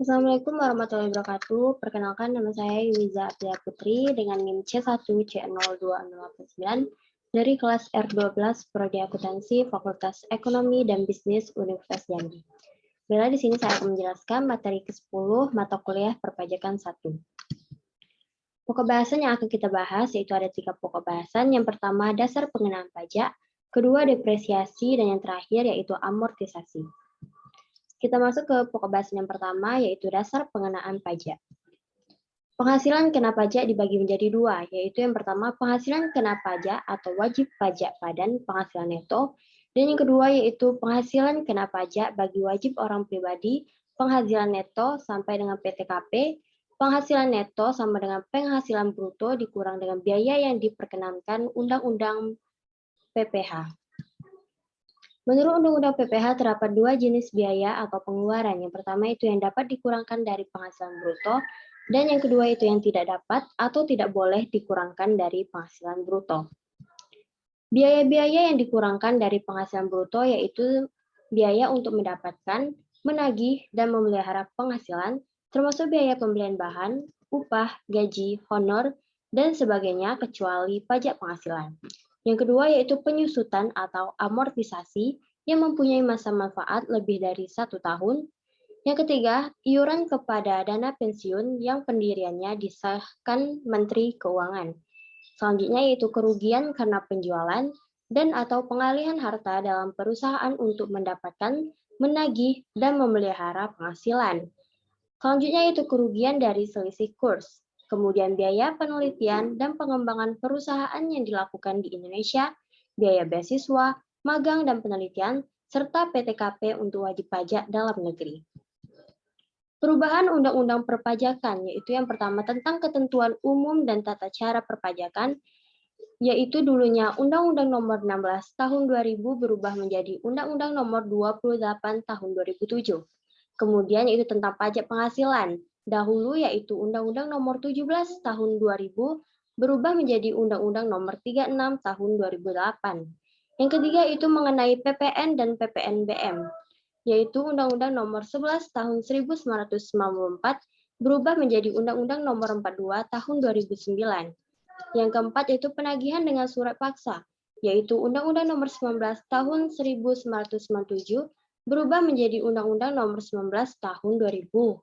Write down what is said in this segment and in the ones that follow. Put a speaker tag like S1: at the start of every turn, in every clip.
S1: Assalamualaikum warahmatullahi wabarakatuh. Perkenalkan, nama saya Yuliza Apriya Putri dengan NIM C1C02689 dari kelas R12 Prodi Akuntansi Fakultas Ekonomi dan Bisnis Universitas Jambi. Bila di sini saya akan menjelaskan materi ke-10 mata kuliah perpajakan 1. Pokok bahasan yang akan kita bahas yaitu ada 3 pokok bahasan. Yang pertama, dasar pengenaan pajak, kedua, depresiasi, dan yang terakhir yaitu amortisasi. Kita masuk ke pokok bahasan yang pertama, yaitu dasar pengenaan pajak. Penghasilan kena pajak dibagi menjadi dua, yaitu yang pertama penghasilan kena pajak atau wajib pajak padan penghasilan neto, dan yang kedua yaitu penghasilan kena pajak bagi wajib orang pribadi penghasilan neto sampai dengan PTKP, penghasilan neto sama dengan penghasilan bruto dikurang dengan biaya yang diperkenankan Undang-Undang PPH. Menurut Undang-Undang PPH terdapat dua jenis biaya atau pengeluaran. Yang pertama itu yang dapat dikurangkan dari penghasilan bruto, dan yang kedua itu yang tidak dapat atau tidak boleh dikurangkan dari penghasilan bruto. Biaya-biaya yang dikurangkan dari penghasilan bruto yaitu biaya untuk mendapatkan, menagih, dan memelihara penghasilan, termasuk biaya pembelian bahan, upah, gaji, honor, dan sebagainya kecuali pajak penghasilan. Yang kedua yaitu penyusutan atau amortisasi yang mempunyai masa manfaat lebih dari 1 tahun. Yang ketiga, iuran kepada dana pensiun yang pendiriannya disahkan Menteri Keuangan. Selanjutnya yaitu kerugian karena penjualan dan atau pengalihan harta dalam perusahaan untuk mendapatkan, menagih, dan memelihara penghasilan. Selanjutnya yaitu kerugian dari selisih kurs. Kemudian biaya penelitian dan pengembangan perusahaan yang dilakukan di Indonesia, biaya beasiswa, magang dan penelitian, serta PTKP untuk wajib pajak dalam negeri. Perubahan Undang-Undang Perpajakan, yaitu yang pertama tentang ketentuan umum dan tata cara perpajakan, yaitu dulunya Undang-Undang Nomor 16 Tahun 2000 berubah menjadi Undang-Undang Nomor 28 Tahun 2007. Kemudian yaitu tentang pajak penghasilan. Dahulu yaitu Undang-Undang Nomor 17 Tahun 2000 berubah menjadi Undang-Undang Nomor 36 Tahun 2008. Yang ketiga itu mengenai PPN dan PPNBM, yaitu Undang-Undang Nomor 11 Tahun 1994 berubah menjadi Undang-Undang Nomor 42 Tahun 2009. Yang keempat yaitu penagihan dengan surat paksa, yaitu Undang-Undang Nomor 19 Tahun 1997 berubah menjadi Undang-Undang Nomor 19 Tahun 2000.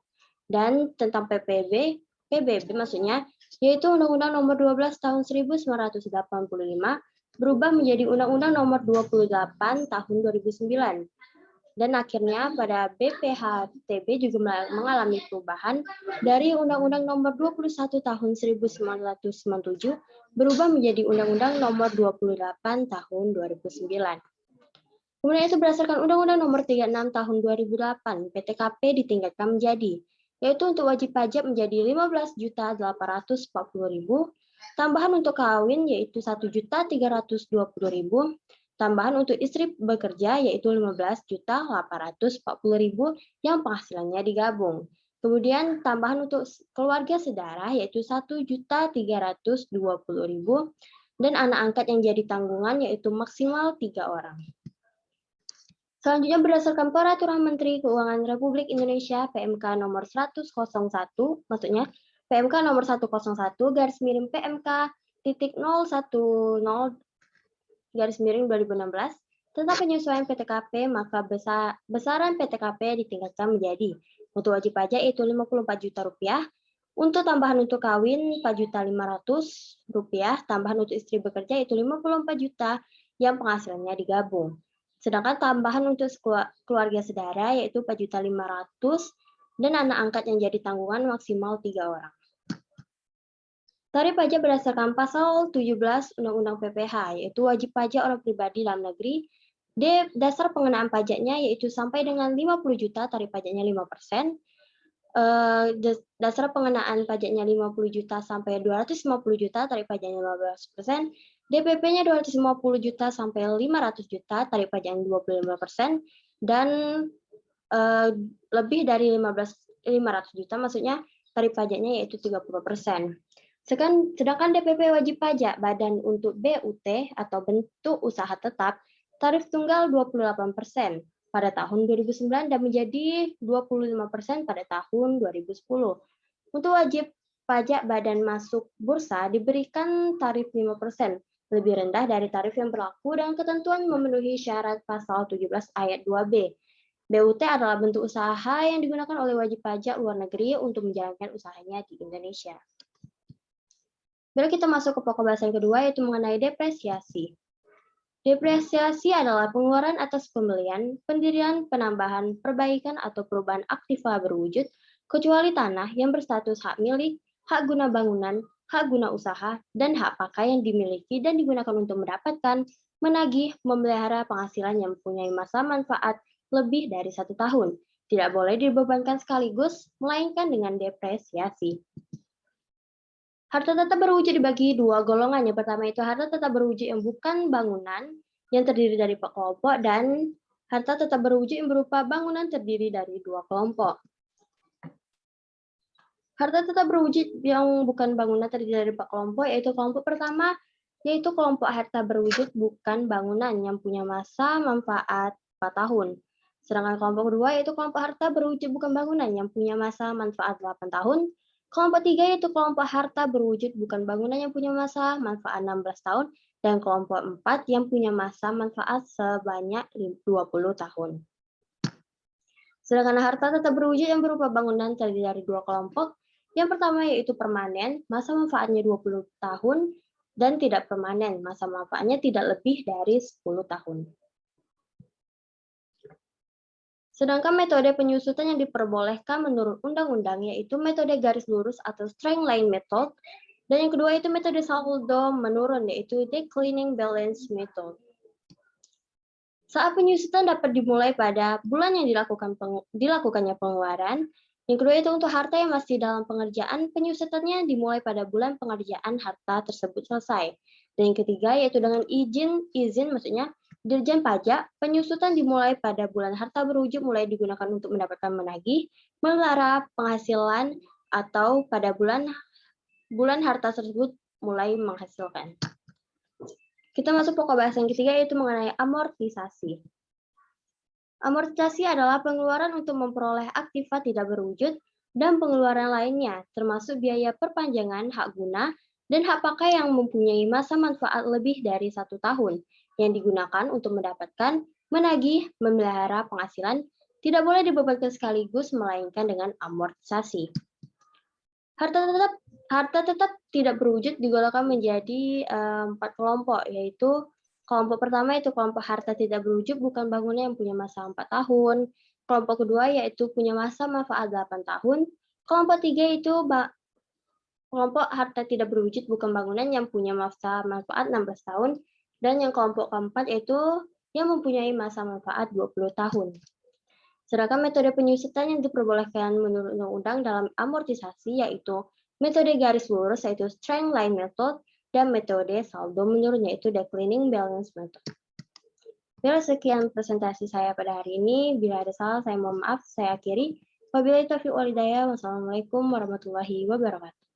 S1: Dan tentang PBB maksudnya, yaitu Undang-Undang Nomor 12 Tahun 1985 berubah menjadi Undang-Undang Nomor 28 Tahun 2009. Dan akhirnya pada BPHTB juga mengalami perubahan dari Undang-Undang Nomor 21 Tahun 1997 berubah menjadi Undang-Undang Nomor 28 Tahun 2009. Kemudian itu berdasarkan Undang-Undang Nomor 36 Tahun 2008, PTKP ditingkatkan menjadi, yaitu untuk wajib pajak menjadi 15.840.000, tambahan untuk kawin yaitu 1.320.000, tambahan untuk istri bekerja yaitu 15.840.000 yang penghasilannya digabung. Kemudian tambahan untuk keluarga sedara yaitu 1.320.000 dan anak angkat yang jadi tanggungan yaitu maksimal 3 orang. Selanjutnya berdasarkan Peraturan Menteri Keuangan Republik Indonesia PMK nomor 101, maksudnya PMK nomor 101 garis miring PMK titik 010 garis miring 2016 tentang penyesuaian PTKP, maka besaran PTKP ditingkatkan menjadi untuk wajib pajak yaitu Rp54 juta, untuk tambahan untuk kawin Rp4.500, tambahan untuk istri bekerja yaitu Rp54 juta yang penghasilannya digabung. Sedangkan tambahan untuk keluarga sedara yaitu Rp4.500.000 dan anak angkat yang jadi tanggungan maksimal 3 orang. Tarif pajak berdasarkan pasal 17 Undang-Undang PPH yaitu wajib pajak orang pribadi dalam negeri. Dasar pengenaan pajaknya yaitu sampai dengan 50 juta tarif pajaknya 5%. Dasar pengenaan pajaknya 50 juta sampai 250 juta tarif pajaknya 15%. DPP-nya 250 juta sampai 500 juta, tarif pajak yang 25%, dan lebih dari 500 juta, maksudnya tarif pajaknya yaitu 30%. Sedangkan DPP wajib pajak badan untuk BUT atau bentuk usaha tetap, tarif tunggal 28%, pada tahun 2009 dan menjadi 25% pada tahun 2010. Untuk wajib pajak badan masuk bursa diberikan tarif 5%, lebih rendah dari tarif yang berlaku dan ketentuan memenuhi syarat pasal 17 ayat 2B. BUT adalah bentuk usaha yang digunakan oleh wajib pajak luar negeri untuk menjalankan usahanya di Indonesia. Bila kita masuk ke pokok bahasan kedua, yaitu mengenai depresiasi. Depresiasi adalah pengeluaran atas pembelian, pendirian, penambahan, perbaikan, atau perubahan aktiva berwujud, kecuali tanah yang berstatus hak milik, hak guna bangunan, hak guna usaha, dan hak pakai yang dimiliki dan digunakan untuk mendapatkan, menagih, memelihara penghasilan yang mempunyai masa manfaat lebih dari 1 tahun. Tidak boleh dibebankan sekaligus, melainkan dengan depresiasi. Harta tetap berwujud dibagi dua golongan. Yang pertama itu harta tetap berwujud yang bukan bangunan, yang terdiri dari kelompok, dan harta tetap berwujud yang berupa bangunan terdiri dari dua kelompok. Harta tetap berwujud yang bukan bangunan terdiri dari 4 kelompok, yaitu kelompok pertama, yaitu kelompok harta berwujud bukan bangunan yang punya masa manfaat 4 tahun. Sedangkan kelompok kedua yaitu kelompok harta berwujud bukan bangunan yang punya masa manfaat 8 tahun. Kelompok tiga yaitu kelompok harta berwujud bukan bangunan yang punya masa manfaat 16 tahun. Dan kelompok 4 yang punya masa manfaat sebanyak 20 tahun. Sedangkan harta tetap berwujud yang berupa bangunan terdiri dari dua kelompok. Yang pertama yaitu permanen, masa manfaatnya 20 tahun, dan tidak permanen, masa manfaatnya tidak lebih dari 10 tahun. Sedangkan metode penyusutan yang diperbolehkan menurut undang-undang yaitu metode garis lurus atau straight line method, dan yang kedua itu metode saldo menurun yaitu declining balance method. Saat penyusutan dapat dimulai pada bulan yang dilakukannya pengeluaran. Yang kedua itu untuk harta yang masih dalam pengerjaan, penyusutannya dimulai pada bulan pengerjaan harta tersebut selesai. Dan yang ketiga yaitu dengan izin maksudnya Dirjen Pajak, penyusutan dimulai pada bulan harta berwujud mulai digunakan untuk mendapatkan menagih, memelihara penghasilan, atau pada bulan harta tersebut mulai menghasilkan. Kita masuk pokok bahasan ketiga yaitu mengenai amortisasi. Amortisasi adalah pengeluaran untuk memperoleh aktiva tidak berwujud dan pengeluaran lainnya, termasuk biaya perpanjangan hak guna dan hak pakai yang mempunyai masa manfaat lebih dari 1 tahun, yang digunakan untuk mendapatkan, menagih, memelihara penghasilan, tidak boleh dibebankan sekaligus, melainkan dengan amortisasi. Harta tetap tidak berwujud digolongkan menjadi 4 kelompok, yaitu kelompok pertama itu kelompok harta tidak berwujud bukan bangunan yang punya masa 4 tahun, kelompok kedua yaitu punya masa manfaat 8 tahun, kelompok tiga itu kelompok harta tidak berwujud bukan bangunan yang punya masa manfaat 16 tahun, dan yang kelompok keempat yaitu yang mempunyai masa manfaat 20 tahun. Sedangkan metode penyusutan yang diperbolehkan menurut undang-undang dalam amortisasi yaitu metode garis lurus yaitu straight line method dan metode saldo menurun yaitu declining balance method. Bila sekian presentasi saya pada hari ini, bila ada salah saya mohon maaf, saya akhiri. Wabillahi taufiq wal hidayah. Wassalamualaikum warahmatullahi wabarakatuh.